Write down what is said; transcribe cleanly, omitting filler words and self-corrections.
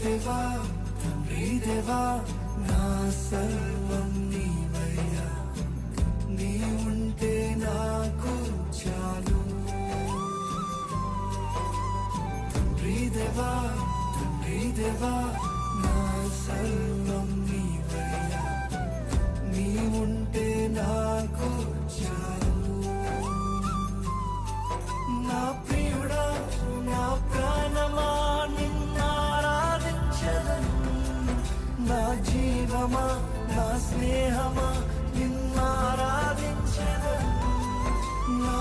దేవా తండ్రి దేవా నా సర్వం నీవయ్యా, నీ ఉంటే నాకు చాలు. తండ్రి దేవా నా సర్వం నీవయ్యా, నీ ఉంటే నాకు చాలు. నా ప్రియుడా నా ప్రాణమా నిన్నారాధించదను, నా జీవమా నా స్నేహమా నిన్నారాధించదను. నా